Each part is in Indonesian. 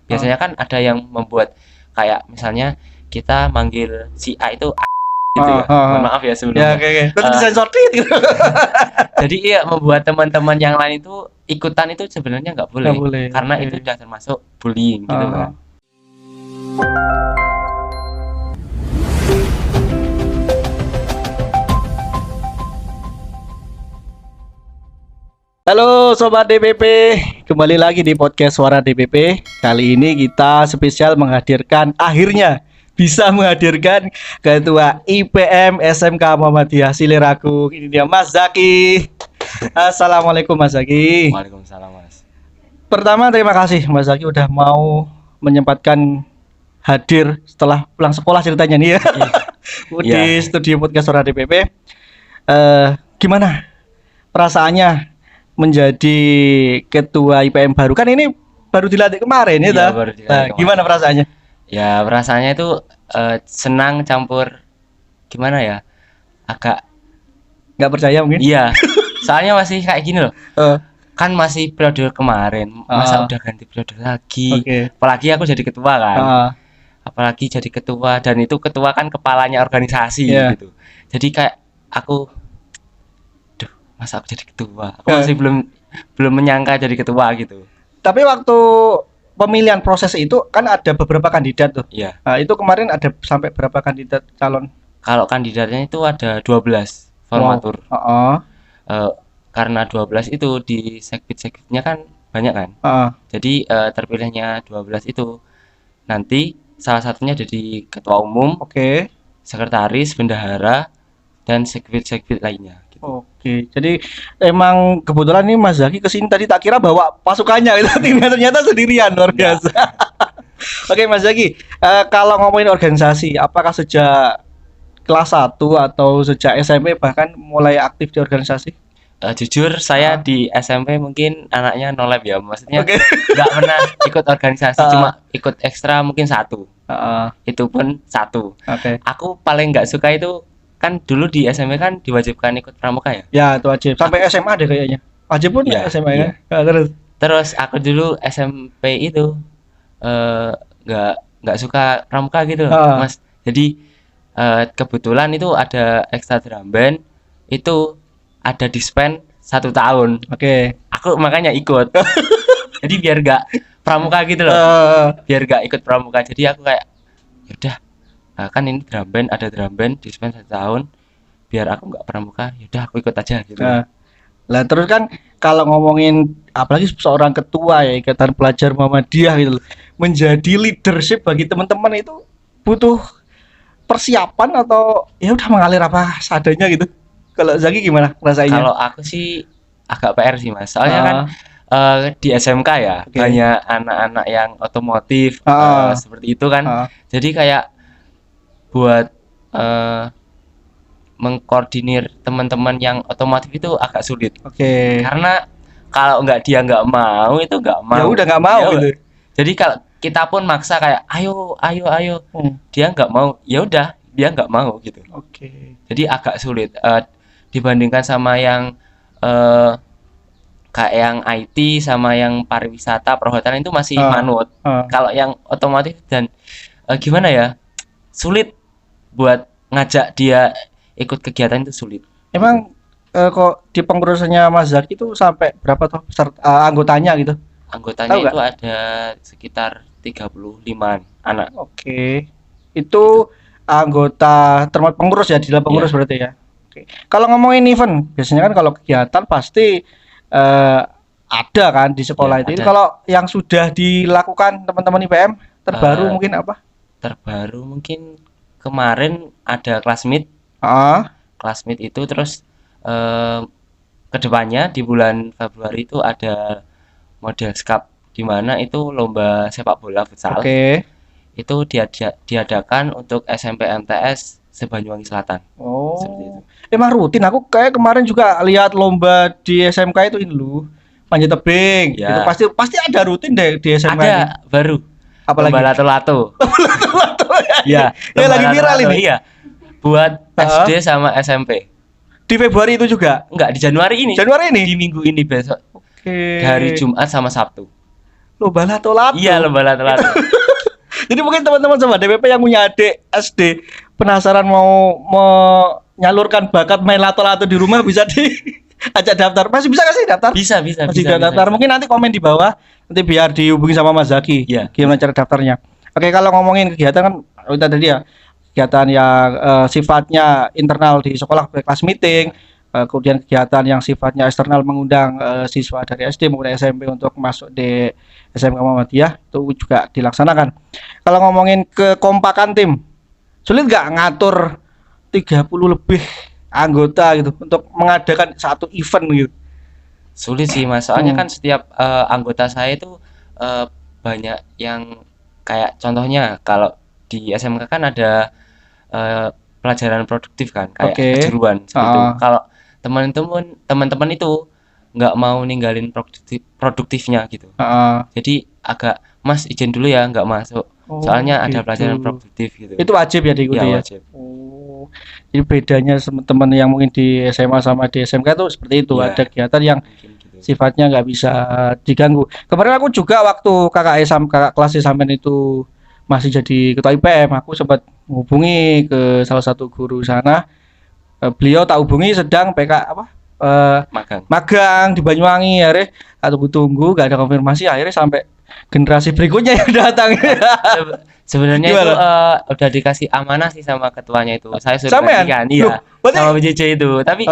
Biasanya kan ada yang membuat kayak misalnya kita manggil si A itu gitu ya. Mohon maaf ya sebelumnya. Ya, oke. Terus disensor gitu. Jadi iya, membuat teman-teman yang lain itu ikutan itu sebenarnya nggak boleh. Nggak boleh, Karena oke. itu sudah termasuk bullying gitu kan. Halo Sobat DPP, kembali lagi di podcast Suara DPP. Kali ini kita spesial menghadirkan, akhirnya bisa menghadirkan Ketua IPM SMK Muhammadiyah Siliragung. Ini dia Mas Zaki. Assalamualaikum Mas Zaki. Waalaikumsalam Mas. Pertama terima kasih Mas Zaki udah mau menyempatkan hadir setelah pulang sekolah ceritanya nih ya. Di studio podcast Suara DPP. Gimana perasaannya menjadi ketua IPM baru? Kan ini baru dilantik kemarin ya, baru dilantik kemarin. Gimana perasaannya? Ya perasaannya itu senang campur gimana ya, agak nggak percaya mungkin? Iya, soalnya masih kayak gini loh. Kan masih periode kemarin, masa udah ganti periode lagi. Apalagi aku jadi ketua kan. Apalagi jadi ketua, dan itu ketua kan kepalanya organisasi gitu. Jadi kayak aku, masa aku jadi ketua, aku masih belum menyangka jadi ketua gitu. Tapi waktu pemilihan proses itu kan ada beberapa kandidat tuh. Iya. Nah, itu kemarin ada sampai berapa kandidat calon? Kalau kandidatnya itu ada 12 formatur. Karena 12 itu di sekbid-sekbidnya kan banyak kan. Jadi terpilihnya 12 itu. Nanti salah satunya jadi ketua umum, sekretaris, bendahara, dan sekbid-sekbid lainnya. Oke, jadi emang kebetulan nih Mas Zaki kesini tadi tak kira bawa pasukannya gitu, ternyata sendirian, luar biasa. Oke Mas Zaki, kalau ngomongin organisasi, apakah sejak kelas 1 atau sejak SMP bahkan mulai aktif di organisasi? Jujur saya di SMP mungkin anaknya no lab ya, maksudnya nggak pernah ikut organisasi, cuma ikut ekstra mungkin satu. Itu pun satu. Aku paling nggak suka itu, kan dulu di SMP kan diwajibkan ikut pramuka ya? Ya itu wajib. Sampai SMA deh kayaknya. Wajib pun ya, SMA ya. Terus aku dulu SMP itu nggak suka pramuka gitu, Mas. Jadi kebetulan itu ada ekstra drum band, itu ada dispen 1 tahun. Aku makanya ikut. Jadi biar nggak pramuka gitu loh. Biar nggak ikut pramuka. Jadi aku kayak yaudah. Kan ini drum band, ada drum band dispen 1 tahun, biar aku nggak pramuka, yaudah aku ikut aja gitu. Lah terus kan kalau ngomongin apalagi seorang ketua ya Ikatan Pelajar Muhammadiyah gitu, menjadi leadership bagi teman-teman itu butuh persiapan atau ya udah mengalir apa seadanya gitu? Kalau Zaki gimana rasanya? Kalau aku sih agak PR sih Mas, soalnya kan di SMK ya banyak anak-anak yang otomotif seperti itu kan. Jadi kayak buat mengkoordinir teman-teman yang otomotif itu agak sulit. Karena kalau dia nggak mau itu nggak mau. Ya udah nggak mau gitu. Jadi kalau kita pun maksa kayak ayo, dia nggak mau, ya udah dia nggak mau gitu. Jadi agak sulit dibandingkan sama yang kayak yang IT sama yang pariwisata, perhotelan itu masih manut. Kalau yang otomotif dan gimana ya, sulit buat ngajak dia ikut kegiatan itu sulit. Emang kok di pengurusannya Mas Zaki itu sampai berapa tuh anggotanya gitu? Anggotanya itu ada sekitar 35-an anak. Itu anggota termasuk pengurus ya, di dalam pengurus berarti ya. Kalau ngomongin event, biasanya kan kalau kegiatan pasti ada kan di sekolah itu. Kalau yang sudah dilakukan teman-teman IPM terbaru mungkin apa? Terbaru mungkin kemarin ada class meet. Class meet itu terus kedepannya di bulan Februari itu ada model Cup, di mana itu lomba sepak bola futsal. Itu diadakan untuk SMP MTS Sebanyuwangi Selatan. Seperti itu. Emang rutin, aku kayak kemarin juga lihat lomba di SMK itu ini loh, panjat tebing. Itu pasti ada rutin deh di SMK. Ada baru. Apalagi lomba lato-lato. Ya, lagi viral ini. Iya. Buat SD sama SMP. Di Februari itu juga? Enggak, di Januari ini. Januari ini? Di minggu ini besok. Hari Jumat sama Sabtu. lomba lato-lato. Iya, lomba lato-lato. Jadi mungkin teman-teman sobat DPP yang punya adik SD penasaran mau menyalurkan bakat main lato-lato di rumah bisa diajak daftar. Masih bisa nggak sih daftar? Bisa. Masih bisa daftar. Mungkin nanti komen di bawah, nanti biar dihubungi sama Mas Zaki. Iya. Gimana cara daftarnya? Oke, kalau ngomongin kegiatan kan kita tadi ya kegiatan yang sifatnya internal di sekolah kelas meeting, kemudian kegiatan yang sifatnya eksternal mengundang siswa dari SD maupun SMP untuk masuk di SMK Muhammadiyah itu juga dilaksanakan. Kalau ngomongin kekompakan tim, sulit nggak ngatur 30 lebih anggota gitu untuk mengadakan satu event gitu? Sulit sih Mas, soalnya kan setiap anggota saya itu banyak yang kayak contohnya kalau di SMK kan ada pelajaran produktif kan, kayak kejuruan seperti itu. Kalau teman-teman itu nggak mau ninggalin produktifnya gitu. Jadi agak Mas izin dulu ya nggak masuk. Soalnya ada pelajaran produktif gitu. Itu wajib ya diikuti ya? Wajib. Jadi bedanya teman-teman yang mungkin di SMA sama di SMK itu seperti itu, ada kegiatan yang sifatnya nggak bisa diganggu. Kemarin aku juga waktu kakak kelas sampean itu masih jadi ketua IPM, aku sempat menghubungi ke salah satu guru sana. Beliau tak hubungi sedang magang di Banyuwangi, akhirnya aku tunggu gak ada konfirmasi, akhirnya sampai generasi berikutnya yang datang. Sebenarnya itu udah dikasih amanah sih sama ketuanya itu. Saya sudah gantikan sama BJJ itu. Tapi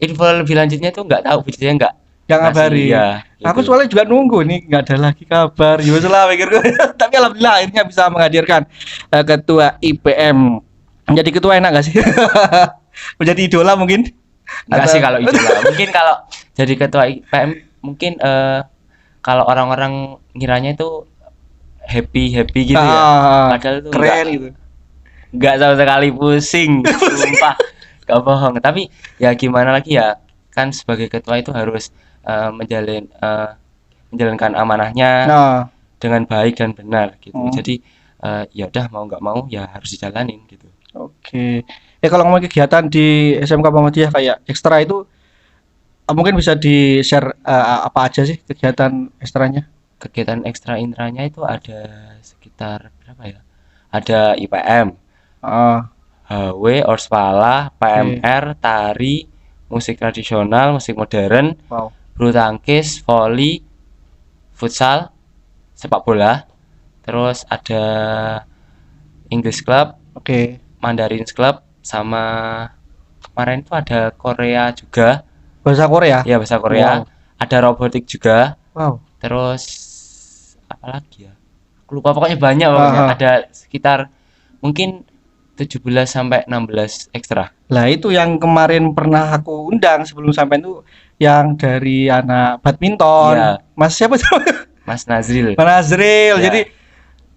info lebih lanjutnya itu nggak tahu, BJJ nggak ngabari. Ya, gitu. Aku soalnya juga nunggu nih nggak ada lagi kabar. Ya salah pikirku. Tapi alhamdulillah akhirnya bisa menghadirkan ketua IPM. Menjadi ketua enak gak sih? Menjadi idola mungkin? Enggak sih kalau idola. Mungkin kalau jadi ketua IPM mungkin kalau orang-orang ngiranya itu happy gitu ya. Padahal itu keren gitu. Enggak sama sekali pusing, sumpah. Gak bohong. Tapi ya gimana lagi ya? Kan sebagai ketua itu harus menjalankan amanahnya dengan baik dan benar gitu. Jadi ya udah mau nggak mau ya harus dijalanin gitu. Oke. Ya kalau ngomong kegiatan di SMK Muhammadiyah kayak ekstra itu mungkin bisa di-share apa aja sih kegiatan ekstranya? Kegiatan ekstra intranya itu ada sekitar berapa ya? Ada IPM, HW, Orspala, PMR, tari, musik tradisional, musik modern, bulu tangkis, voli, futsal, sepak bola, terus ada English Club, Mandarin Club, sama kemarin itu ada Korea juga. Bahasa Korea? Ya bahasa Korea. Ada robotik juga. Terus apa lagi ya? Aku lupa, pokoknya banyak pokoknya. Ada sekitar mungkin 17 sampai 16 ekstra. Lah itu yang kemarin pernah aku undang sebelum sampai itu yang dari anak badminton. Mas siapa tuh? Mas Nazril. Mas Nazril. Jadi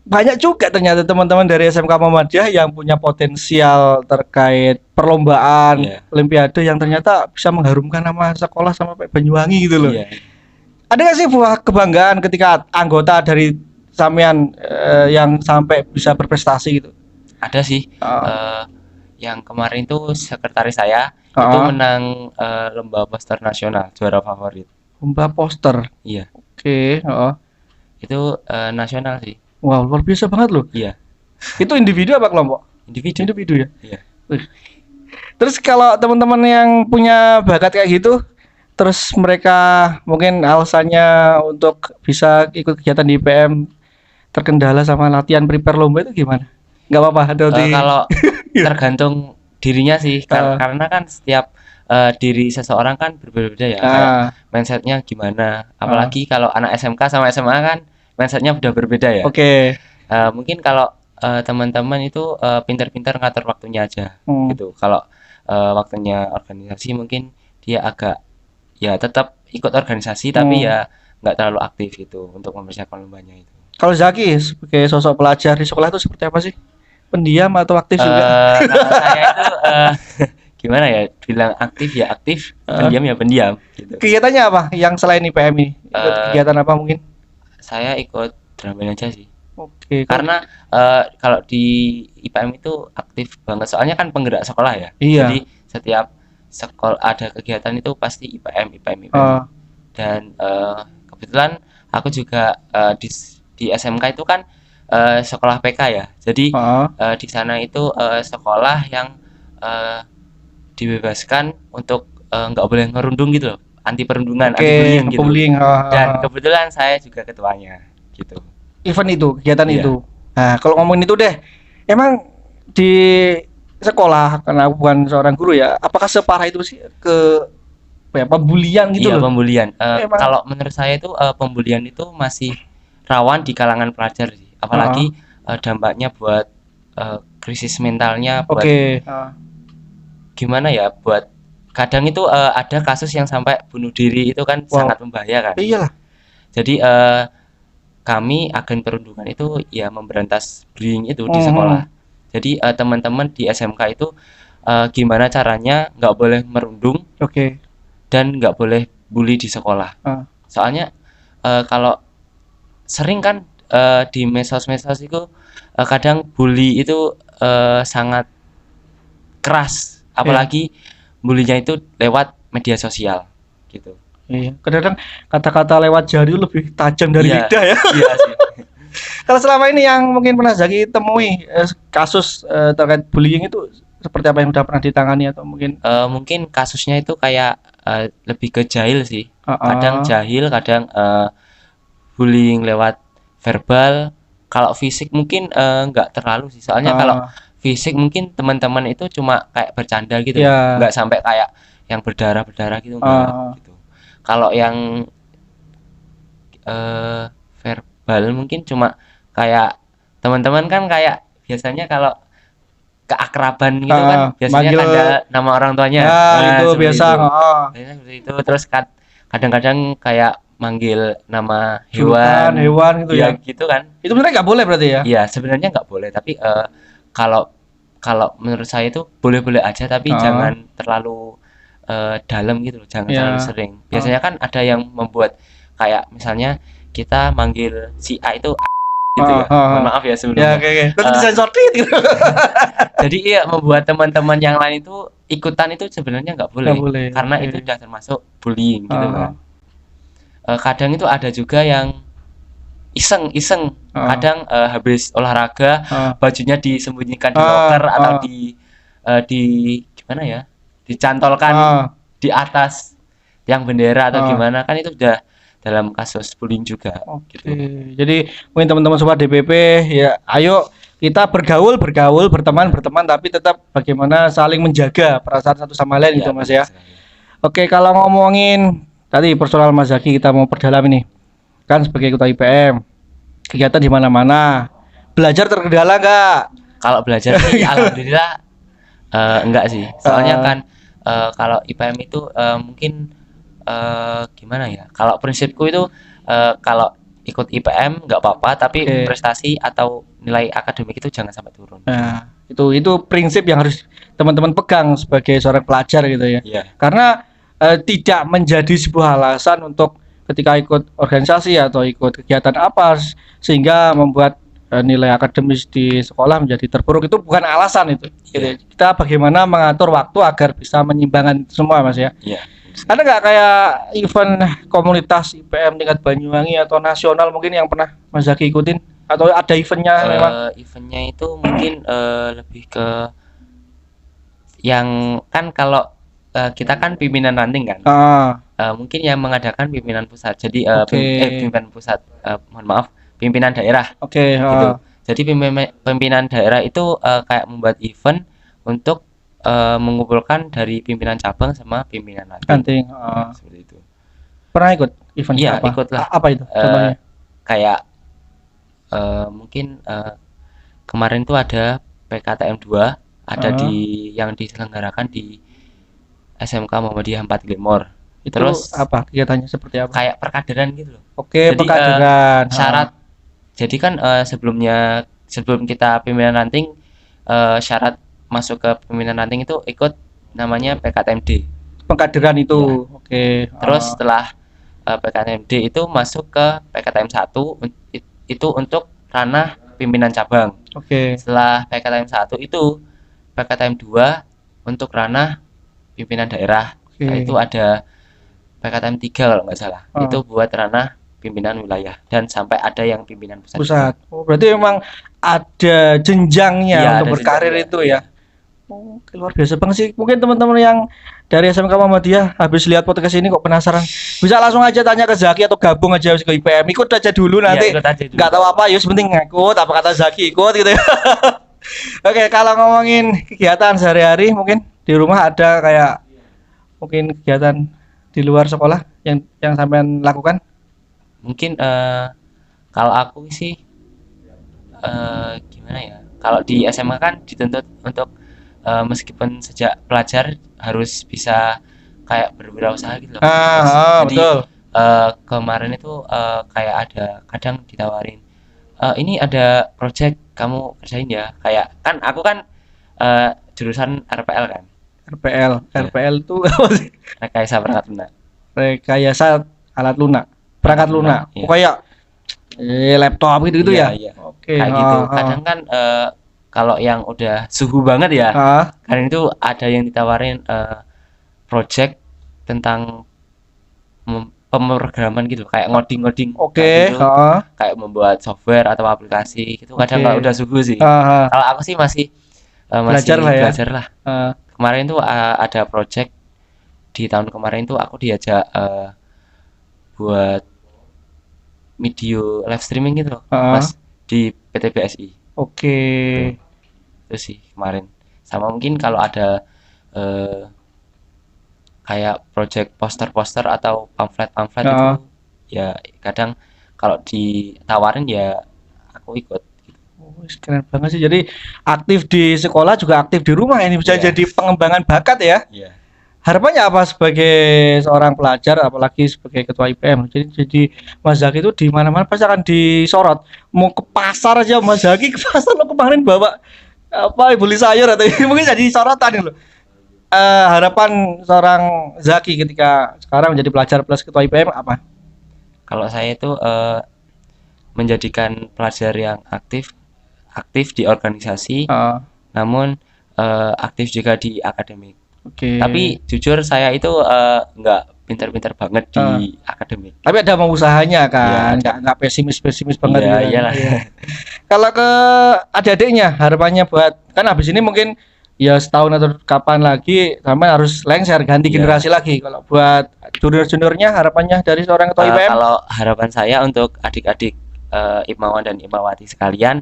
banyak juga ternyata teman-teman dari SMK Muhammadiyah yang punya potensial terkait perlombaan, olimpiade yang ternyata bisa mengharumkan nama sekolah sama Banyuwangi gitu loh. Ada nggak sih buah kebanggaan ketika anggota dari sampean yang sampai bisa berprestasi gitu? Ada sih. Yang kemarin itu sekretaris saya itu menang lomba poster nasional, juara favorit. Lomba poster? Iya. Itu nasional sih. Wow, luar biasa banget loh. Iya. Itu individu apa kelompok? Individu ya. Iya. Terus kalau teman-teman yang punya bakat kayak gitu, terus mereka mungkin alasannya untuk bisa ikut kegiatan di IPM terkendala sama latihan prepare lomba itu gimana? Nggak apa-apa. Kalau tergantung dirinya sih, karena kan setiap diri seseorang kan berbeda-beda ya. Mindsetnya gimana? Apalagi kalau anak SMK sama SMA kan mindsetnya udah berbeda ya. Mungkin kalau teman-teman itu pintar-pintar ngatur waktunya aja gitu. Kalau waktunya organisasi mungkin dia agak ya tetap ikut organisasi tapi ya nggak terlalu aktif gitu untuk mempersiapkan lombanya itu. Kalau Zaki sebagai sosok pelajar di sekolah itu seperti apa sih? Pendiam atau aktif juga? Kalau saya itu gimana ya? Bilang aktif ya aktif, pendiam ya pendiam gitu. Kegiatannya apa yang selain IPM ini? Ikut kegiatan apa mungkin? Saya ikut drum band aja sih. Karena kalau di IPM itu aktif banget, soalnya kan penggerak sekolah ya. Jadi setiap sekolah ada kegiatan itu pasti IPM. Dan kebetulan aku juga di SMK itu kan sekolah PK ya. Jadi di sana itu sekolah yang dibebaskan untuk nggak boleh ngerundung gitu loh, anti perundungan, anti bullying gitu. Dan kebetulan saya juga ketuanya gitu. Event itu, kegiatan itu. Nah, kalau ngomongin itu deh, emang di sekolah, karena aku bukan seorang guru ya, apakah separah itu sih pembulian gitu loh? Iya, pembulian. Kalau menurut saya itu pembulian itu masih rawan di kalangan pelajar sih, apalagi dampaknya buat krisis mentalnya, buat gimana ya, buat kadang itu ada kasus yang sampai bunuh diri, itu kan sangat membahayakan. Iyalah. Jadi kami agen perundungan itu ya memberantas bullying itu di sekolah. Jadi teman-teman di SMK itu gimana caranya nggak boleh merundung, dan nggak boleh bully di sekolah. Soalnya kalau sering kan di medsos itu kadang bully itu sangat keras, apalagi bullynya itu lewat media sosial gitu. Iya, kadang kata-kata lewat jari lebih tajam dari lidah ya. Iya sih. Kalau selama ini yang mungkin pernah Zaki temui kasus terkait bullying itu seperti apa yang sudah pernah ditangani, atau mungkin mungkin kasusnya itu kayak lebih ke jahil sih. Kadang jahil, kadang bullying lewat verbal. Kalau fisik mungkin nggak terlalu sih. Soalnya kalau fisik mungkin teman-teman itu cuma kayak bercanda gitu, nggak sampai kayak yang berdarah-berdarah gitu, enggak gitu. Kalau yang verbal mungkin cuma kayak teman-teman kan kayak biasanya kalau keakraban gitu kan biasanya ada nama orang tuanya. Itu biasa. Itu terus kadang-kadang kayak manggil nama hewan gitu ya. Gitu kan. Itu sebenarnya nggak boleh berarti ya? Iya, sebenarnya nggak boleh, tapi kalau menurut saya itu boleh-boleh aja, tapi jangan terlalu dalam gitu loh, jangan terlalu sering. Biasanya kan ada yang membuat kayak misalnya kita manggil si A itu gitu ya. Mohon maaf ya sebelumnya. Tapi disensor gitu. Jadi iya, membuat teman-teman yang lain itu ikutan itu sebenarnya nggak boleh, karena itu sudah termasuk bullying gitu kan. Kadang itu ada juga yang iseng kadang habis olahraga bajunya disembunyikan di loker atau di gimana ya, dicantolkan di atas yang bendera atau gimana, kan itu udah dalam kasus bullying juga. Gitu. Jadi mungkin teman-teman sobat DPP ya, ayo kita bergaul, berteman, tapi tetap bagaimana saling menjaga perasaan satu sama lain itu Mas ya. Oke, kalau ngomongin tadi personal Mas Zaki, kita mau perdalam ini. Kan sebagai ketua IPM, kegiatan di mana-mana. Belajar terkendala enggak? Kalau belajar sih alhamdulillah enggak sih. Soalnya kan kalau IPM itu mungkin gimana ya? Kalau prinsipku itu kalau ikut IPM nggak apa-apa, tapi prestasi atau nilai akademik itu jangan sampai turun. Nah, itu prinsip yang harus teman-teman pegang sebagai seorang pelajar gitu ya. Karena tidak menjadi sebuah alasan untuk ketika ikut organisasi atau ikut kegiatan apa sehingga membuat nilai akademis di sekolah menjadi terpuruk, itu bukan alasan itu. Kita bagaimana mengatur waktu agar bisa menyimbangkan semua Mas ya. Ada nggak kayak event komunitas IPM tingkat Banyuwangi atau nasional mungkin yang pernah Mas Zaki ikutin, atau ada eventnya memang? Eventnya itu mungkin lebih ke yang kan kalau kita kan pimpinan ranting kan. Mungkin yang mengadakan pimpinan pusat. Jadi pimpinan pusat, mohon maaf, pimpinan daerah. Gitu. Jadi pimpinan daerah itu kayak membuat event untuk mengumpulkan dari pimpinan cabang sama pimpinan ranting. Seperti itu. Pernah ikut event? Iya, ikutlah. Apa itu contohnya? Kayak mungkin kemarin tuh ada PKTM 2, ada di yang diselenggarakan di SMK Muhammadiyah 4 Glemor. Itu terus apa kegiatannya, seperti apa? Kayak perkaderan gitu loh. Jadi, perkaderan. Syarat. Jadi kan sebelum kita pimpinan ranting, syarat masuk ke pimpinan ranting itu ikut namanya PKTMD. Pengkaderan itu. Terus setelah PKTMD itu masuk ke PKTM 1 itu untuk ranah pimpinan cabang. Setelah PKTM 1 itu PKTM 2 untuk ranah pimpinan daerah. Nah, itu ada PKTM 3 kalau nggak salah. Itu buat ranah pimpinan wilayah dan sampai ada yang pimpinan pusat. Oh, berarti memang ada jenjangnya Iya, untuk ada berkarir jenjangnya. itu ya. Oh, luar biasa banget sih. Mungkin teman-teman yang dari SMK Muhammadiyah habis lihat podcast ini kok penasaran, bisa langsung aja tanya ke Zaki atau gabung aja ke IPM. Ikut aja dulu nanti. Ikut aja dulu. Nggak tahu apa, ya penting ngikut. Apa kata Zaki ikut gitu ya. Oke, kalau ngomongin kegiatan sehari-hari, mungkin di rumah ada kayak mungkin kegiatan di luar sekolah yang sampean lakukan? Mungkin kalau aku sih gimana ya? Kalau di SMA kan dituntut untuk meskipun sejak pelajar harus bisa kayak berwirausaha gitu loh. Jadi betul. kemarin itu kayak ada kadang ditawarin ini ada project kamu kerjain ya. Kayak kan aku kan jurusan RPL kan. RPL itu apa sih? Rekayasa perangkat lunak. Rekayasa alat lunak, perangkat lunak. Iya. Kayak laptop gitu ya. Iya. Oke. Kayak gitu. Kadang kan kalau yang udah suhu banget ya, kadang itu ada yang ditawarin project tentang pemrograman gitu, kayak ngoding. Oke. Gitu, kayak membuat software atau aplikasi gitu. Kadang kalau udah suhu sih. Kalau aku sih masih belajar lah. Kemarin tuh ada project di tahun kemarin tuh aku diajak buat video live streaming gitu loh, pas di PT BSI. Oke. Itu sih kemarin. Sama mungkin kalau ada kayak project poster-poster atau pamflet itu ya kadang kalau ditawarin ya aku ikut. Keren banget sih. Jadi aktif di sekolah juga aktif di rumah, ini bisa jadi pengembangan bakat ya. Harapannya apa sebagai seorang pelajar, apalagi sebagai ketua IPM? Jadi Mas Zaki itu di mana-mana pasti akan disorot. Mau ke pasar aja Mas Zaki ke pasar lo kemarin bawa apa beli sayur atau mungkin jadi sorotan loh. Harapan seorang Zaki ketika sekarang menjadi pelajar plus ketua IPM apa? Kalau saya itu menjadikan pelajar yang aktif di organisasi, namun aktif juga di akademik. Tapi jujur saya itu nggak pintar-pintar banget di akademik. Tapi ada mau usahanya kan, nggak pesimis banget. Iyalah. Kalau ke adik-adiknya harapannya buat kan habis ini mungkin ya setahun atau kapan lagi sampai harus lengser ganti generasi lagi. Kalau buat junior-juniornya harapannya dari seorang ketua IPM? Kalau harapan saya untuk adik-adik IPMawan dan IPMawati sekalian,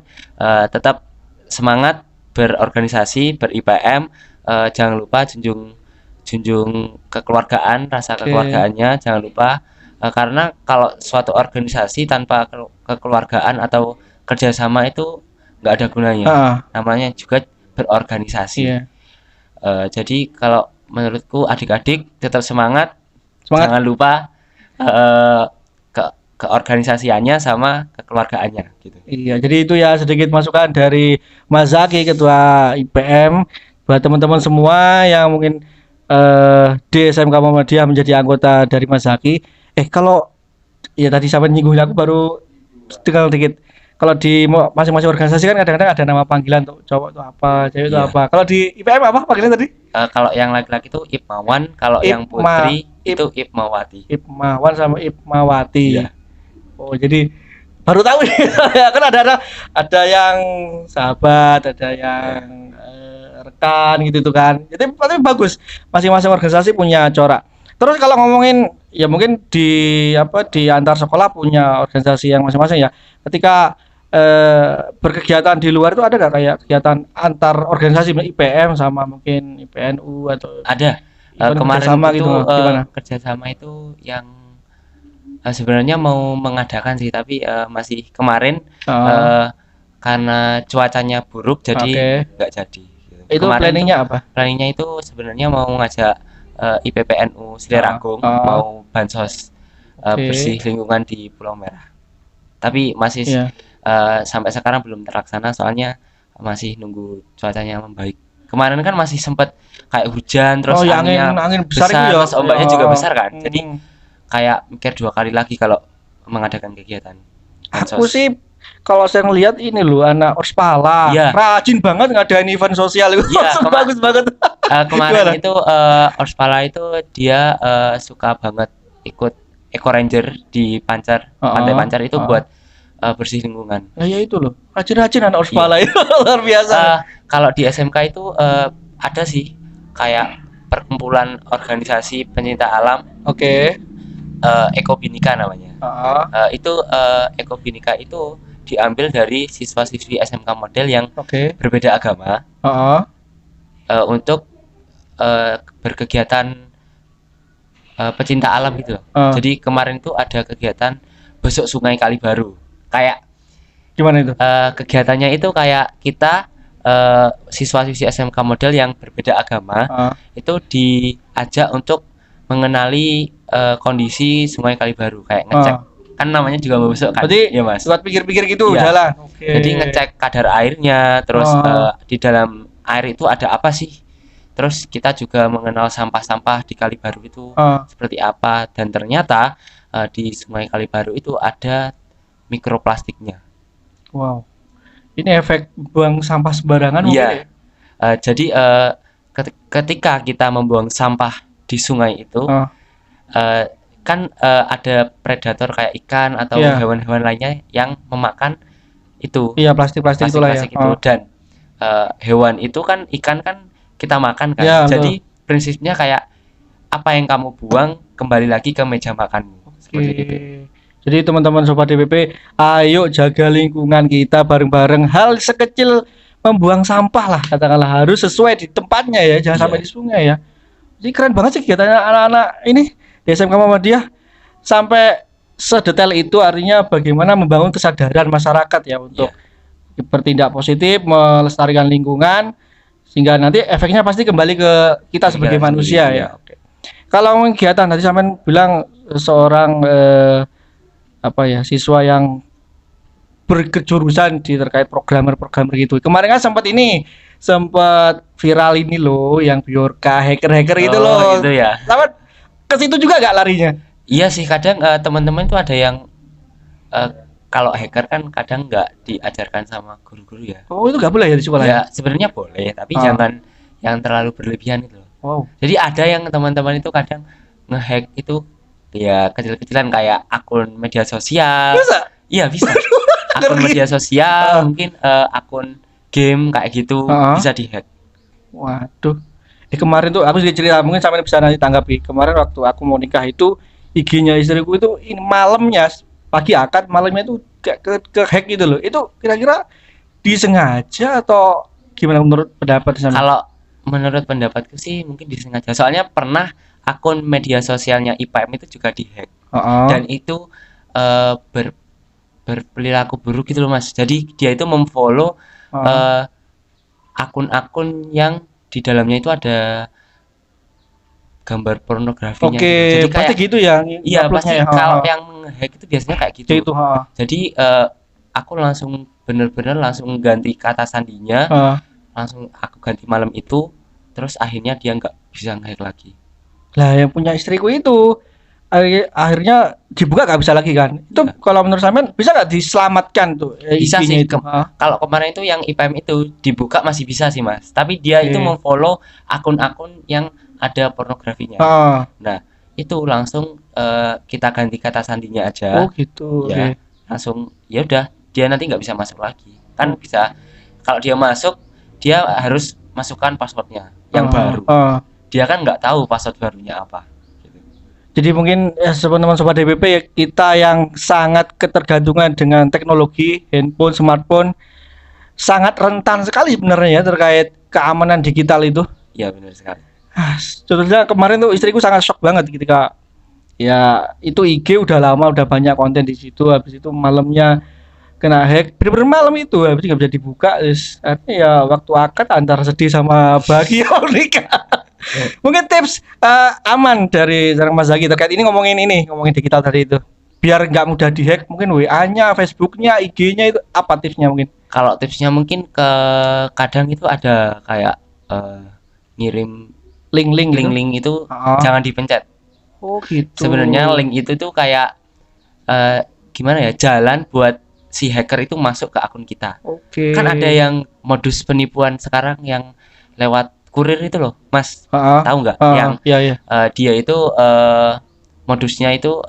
tetap semangat berorganisasi, ber-IPM, jangan lupa junjung kekeluargaan, rasa kekeluargaannya jangan lupa, karena kalau suatu organisasi tanpa kekeluargaan atau kerjasama itu nggak ada gunanya. Namanya juga berorganisasi. Jadi kalau menurutku adik-adik tetap semangat. Jangan lupa keorganisasiannya sama kekeluargaannya gitu. Iya, jadi itu ya sedikit masukan dari Mas Zaki ketua IPM buat teman-teman semua yang mungkin di SMK Muhammadiyah menjadi anggota dari Mas Zaki. Kalau ya tadi sampai nyinggung aku baru tinggal dikit. Kalau di masing-masing organisasi kan kadang-kadang ada nama panggilan tuh, cowok itu apa, cewek itu apa. Kalau di IPM apa panggilan tadi? Kalau yang laki-laki itu IPMawan, kalau yang putri itu IPMawati. IPMawan sama IPMawati. Oh, jadi baru tahu nih. Kan ada yang sahabat, ada yang rekan gitu tuh kan. Jadi tapi bagus. Masing-masing organisasi punya corak. Terus kalau ngomongin ya mungkin di antar sekolah punya organisasi yang masing-masing ya. Ketika berkegiatan di luar itu ada nggak kayak kegiatan antar organisasi IPM sama mungkin IPNU atau ada kemarin itu kerjasama itu yang sebenarnya mau mengadakan sih tapi masih kemarin karena cuacanya buruk jadi nggak jadi. Itu planningnya apa? Planningnya itu sebenarnya mau ngajak IPPNU Seliragung mau bansos bersih lingkungan di Pulau Merah. Tapi masih sampai sekarang belum terlaksana soalnya masih nunggu cuacanya membaik. Kemarin kan masih sempat kayak hujan terus angin besar terus ombaknya juga besar kan. Jadi kayak mikir 2 kali lagi kalau mengadakan kegiatan. Aku sih kalau saya ngelihat ini loh anak Orspala rajin banget ngadain event sosial itu. Bagus banget. Kemarin itu Orspala itu dia suka banget ikut Eco Ranger di Pancar, Pantai Pancar itu buat bersih lingkungan. Nah, ya itu loh. Rajin-rajin anak Orspala itu luar biasa. Kalau di SMK itu ada sih kayak perkumpulan organisasi pencinta alam. Oke. Eko Binika namanya. Itu Eko Binika itu diambil dari siswa-siswi SMK model yang berbeda agama untuk berkegiatan pecinta alam gitu. Jadi kemarin itu ada kegiatan besok Sungai Kalibaru. Kayak gimana itu? Kegiatannya itu kayak kita siswa-siswi SMK model yang berbeda agama itu diajak untuk mengenali kondisi Sungai Kalibaru, kayak ngecek kan namanya juga besok kan. Berarti ya Mas. Buat pikir-pikir gitu jalan. Jadi ngecek kadar airnya, terus di dalam air itu ada apa sih? Terus kita juga mengenal sampah-sampah di Kalibaru itu seperti apa, dan ternyata di Sungai Kalibaru itu ada mikroplastiknya. Wow. Ini efek buang sampah sembarangan mungkin ya? Jadi ketika kita membuang sampah di sungai itu kan ada predator kayak ikan atau hewan-hewan lainnya yang memakan itu. Iya, plastik-plastik itulah ya. Itu. Dan hewan itu kan, ikan kan kita makan kan. Jadi prinsipnya kayak apa yang kamu buang kembali lagi ke meja makanmu. Seperti itu. Jadi teman-teman Sobat DPP, ayo jaga lingkungan kita bareng-bareng. Hal sekecil membuang sampah lah, katakanlah, harus sesuai di tempatnya ya, jangan sampai di sungai ya. Jadi keren banget sih kegiatannya anak-anak ini di SMK Muhammadiyah, sampai sedetail itu, artinya bagaimana membangun kesadaran masyarakat ya untuk bertindak positif, melestarikan lingkungan, sehingga nanti efeknya pasti kembali ke kita sebagai manusia ya. Kalau kegiatan tadi sampean bilang seorang siswa yang berkejurusan di terkait programmer gitu. Kemarin kan sempat viral ini loh, yang Bjorka hacker gitu loh. Gitu ya. Lawan ke situ juga gak larinya? Iya sih, kadang teman-teman itu ada yang kalau hacker kan kadang nggak diajarkan sama guru-guru ya. Oh, itu nggak boleh ya di sekolah? Ya sebenarnya boleh, tapi jangan yang terlalu berlebihan itu. Wow. Jadi ada yang teman-teman itu kadang ngehack itu ya kecil-kecilan, kayak akun media sosial. Bisa? Iya bisa. Akun media sosial, mungkin akun game kayak gitu bisa dihack. Waduh. Kemarin tuh aku juga cerita, mungkin sampai bisa nanti tanggapi. Kemarin waktu aku mau nikah itu, IG-nya istriku itu malamnya, pagi akad, malamnya itu ke hack gitu loh. Itu kira-kira disengaja atau gimana menurut pendapat sana? Kalau menurut pendapatku sih mungkin disengaja. Soalnya pernah akun media sosialnya IPM itu juga dihack. Dan itu berperilaku buruk gitu loh Mas. Jadi dia itu memfollow akun-akun yang di dalamnya itu ada gambar pornografinya. Jadi pasti kayak, gitu ya. Iya pasti kalau yang menghack itu biasanya kayak gitu. Jadi aku langsung bener-bener langsung ganti kata sandinya, langsung aku ganti malam itu, terus akhirnya dia nggak bisa nge-hack lagi. Lah yang punya istriku itu akhirnya dibuka nggak bisa lagi kan? Itu kalau menurut sampean bisa nggak diselamatkan tuh? Bisa sih. Kalau kemarin itu yang IPM itu dibuka masih bisa sih Mas. Tapi dia itu memfollow akun-akun yang ada pornografinya. Nah itu langsung kita ganti kata sandinya aja. Oh gitu. Ya langsung ya udah, dia nanti nggak bisa masuk lagi. Kan bisa, kalau dia masuk dia harus masukkan passwordnya yang baru. Dia kan nggak tahu password barunya apa. Jadi mungkin teman-teman Sobat DPP ya, kita yang sangat ketergantungan dengan teknologi, handphone, smartphone, sangat rentan sekali sebenarnya ya terkait keamanan digital itu. Iya benar sekali. Contohnya kemarin tuh istriku sangat shock banget ketika ya itu IG udah lama, udah banyak konten di situ, habis itu malamnya kena hack, bener-bener malam itu habis nggak bisa dibuka. Artinya ya waktu akad antara sedih sama bahagia nikah. Mungkin tips aman dari Mas Zaki terkait ini, ngomongin digital tadi itu, biar nggak mudah dihack, mungkin WA-nya, Facebook-nya, IG-nya, itu apa tipsnya mungkin? Kalau tipsnya mungkin kadang itu ada kayak ngirim link itu jangan dipencet. Oh gitu. Sebenarnya link itu tuh kayak gimana ya, jalan buat si hacker itu masuk ke akun kita. Kan ada yang modus penipuan sekarang yang lewat kurir itu loh Mas, tahu nggak? Yang dia itu modusnya itu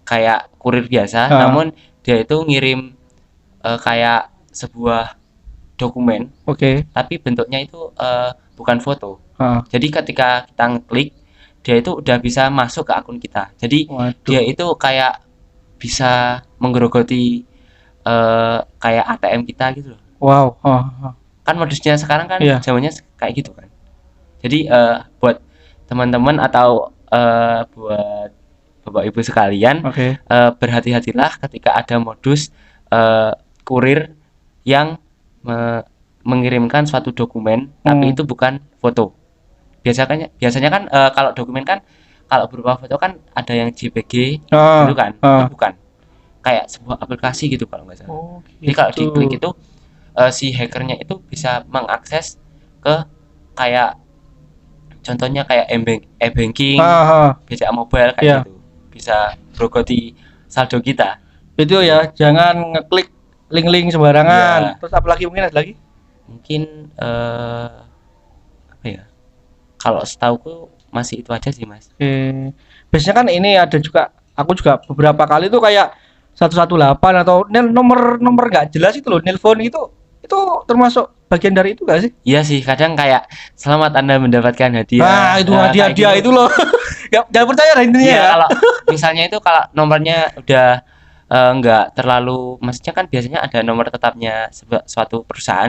kayak kurir biasa, namun dia itu ngirim kayak sebuah dokumen. Tapi bentuknya itu bukan foto. Jadi ketika kita ngeklik, dia itu udah bisa masuk ke akun kita. Jadi dia itu kayak bisa menggerogoti kayak ATM kita gitu loh. Kan modusnya sekarang kan zamannya kayak gitu kan. Jadi buat teman-teman atau buat Bapak Ibu sekalian, berhati-hatilah ketika ada modus kurir yang mengirimkan suatu dokumen tapi itu bukan foto. Biasanya kan kalau dokumen kan kalau berupa foto kan ada yang JPG gitu kan. Itu bukan. Kayak sebuah aplikasi gitu kalau nggak salah. Jadi kalau diklik itu si hackernya itu bisa mengakses ke kayak contohnya kayak e-banking, BCA Mobile kayak gitu. Bisa berogoti saldo kita. Itu ya, jangan ngeklik link-link sembarangan. Terus apalagi mungkin ada lagi? Mungkin apa ya? Kalau setauku masih itu aja sih, Mas. Biasanya kan ini ada juga, aku juga beberapa kali tuh kayak 118 atau nomor nggak jelas itu loh, nelpon itu termasuk bagian dari itu gak sih? Iya sih, kadang kayak selamat Anda mendapatkan hadiah. Itu hadiah itu loh. Ya, jangan percaya lah intinya. Iya, kalau misalnya itu kalau nomornya udah enggak terlalu, maksudnya kan biasanya ada nomor tetapnya suatu perusahaan.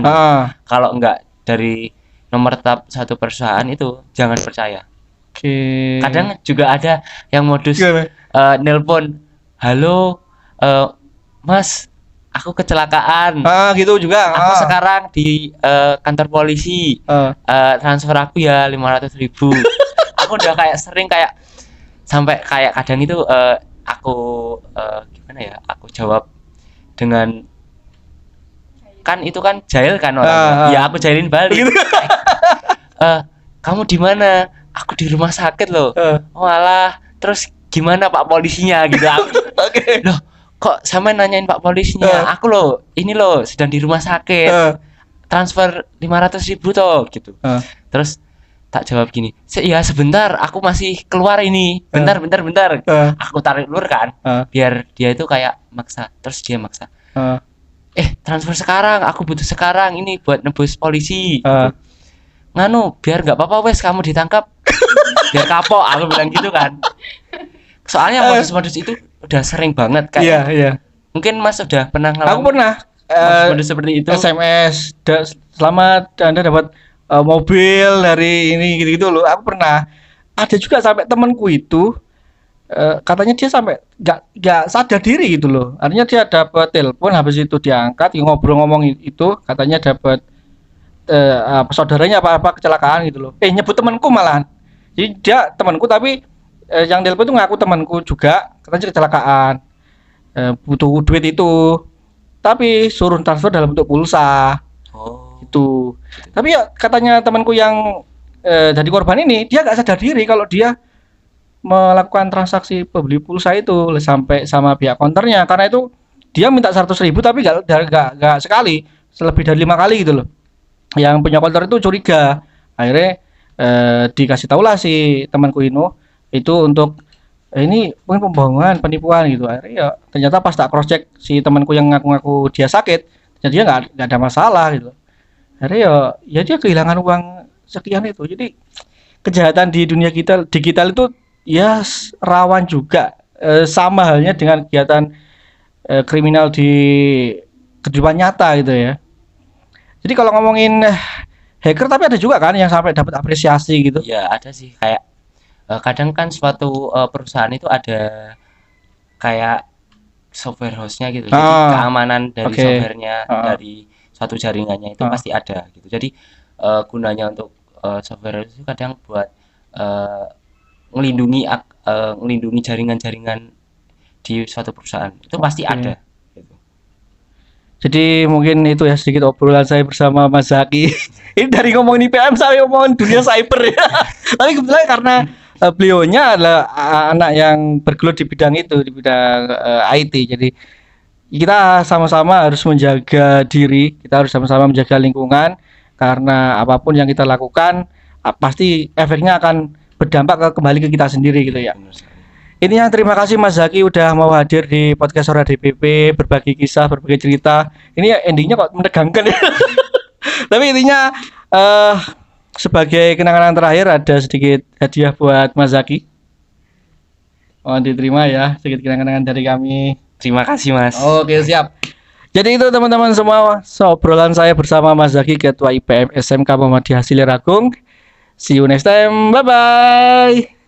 Kalau enggak dari nomor tetap satu perusahaan itu jangan percaya. Kadang juga ada yang modus nelpon, halo Mas, aku kecelakaan. Gitu juga. Aku sekarang di kantor polisi. Transfer aku ya 500.000. Aku udah kayak sering kayak sampai kayak kadang itu aku gimana ya? Aku jawab dengan kan itu kan jahil kan orangnya. Ya aku jahilin balik. Kamu di mana? Aku di rumah sakit loh. Oh alah, terus gimana Pak polisinya gitu. Loh, kok sama nanyain Pak polisinya? Aku loh, ini loh sedang di rumah sakit. Transfer 500.000 toh gitu. Terus tak jawab gini, ya sebentar, aku masih keluar ini. Bentar. Aku tarik ulur kan, biar dia itu kayak maksa. Terus dia maksa. Transfer sekarang, aku butuh sekarang ini buat nebus polisi. Gitu. Nganu, biar nggak apa-apa wes kamu ditangkap. Biar kapok, aku bilang gitu kan. Soalnya modus-modus itu udah sering banget kayak. Iya. Mungkin Mas udah pernah ngalamin. Aku pernah. Modus seperti itu. SMS, selamat Anda dapat mobil dari ini gitu-gitu loh. Aku pernah. Ada juga sampai temanku itu katanya dia sampai nggak sadar diri gitu loh. Artinya dia dapat telepon, habis itu diangkat, ngobrol-ngomong itu, katanya dapat saudaranya apa kecelakaan gitu loh. Nyebut temanku malahan. Jadi dia temanku tapi yang telepon itu ngaku temanku juga, katanya kecelakaan. Butuh duit itu. Tapi suruh transfer dalam bentuk pulsa. Itu. Tapi ya katanya temanku yang jadi korban ini, dia nggak sadar diri kalau dia melakukan transaksi pembeli pulsa itu sampai sama pihak konternya, karena itu dia minta 100.000 tapi nggak sekali, lebih dari 5 kali gitu loh. Yang punya konter itu curiga, akhirnya dikasih tahu lah si temanku itu untuk ini mungkin pembohongan, penipuan gitu. Akhirnya ya ternyata pas tak cross check si temanku yang ngaku-ngaku dia sakit, jadi dia nggak ada masalah gitu. Akhirnya ya dia kehilangan uang sekian itu. Jadi kejahatan di dunia digital itu ya rawan juga, sama halnya dengan kegiatan kriminal di kehidupan nyata gitu ya. Jadi kalau ngomongin hacker, tapi ada juga kan yang sampai dapat apresiasi gitu. Ya ada sih, kayak kadang kan suatu perusahaan itu ada kayak software house-nya gitu. Jadi keamanan dari softwarenya, dari suatu jaringannya itu pasti ada gitu. Jadi gunanya untuk software itu kadang buat ngelindungi jaringan-jaringan di suatu perusahaan. Itu pasti ada. Jadi mungkin itu ya sedikit obrolan saya bersama Mas Zaki. Ini dari ngomongin IPM sampai ngomongin dunia cyber ya. Tapi kebetulan karena beliaunya adalah anak yang bergelut di bidang itu, di bidang IT. Jadi kita sama-sama harus menjaga diri, kita harus sama-sama menjaga lingkungan, karena apapun yang kita lakukan pasti efeknya akan berdampak kembali ke kita sendiri gitu ya. Intinya terima kasih Mas Zaki udah mau hadir di podcast Suara DPP, berbagi kisah, berbagi cerita. Ini endingnya kok menegangkan ya. Tapi intinya sebagai kenangan terakhir ada sedikit hadiah buat Mas Zaki. Mohon diterima ya, sedikit kenangan dari kami. Terima kasih Mas. Oke, siap. Jadi itu teman-teman semua, obrolan saya bersama Mas Zaki, Ketua IPM SMK Muhammadiyah Siliragung. See you next time. Bye bye.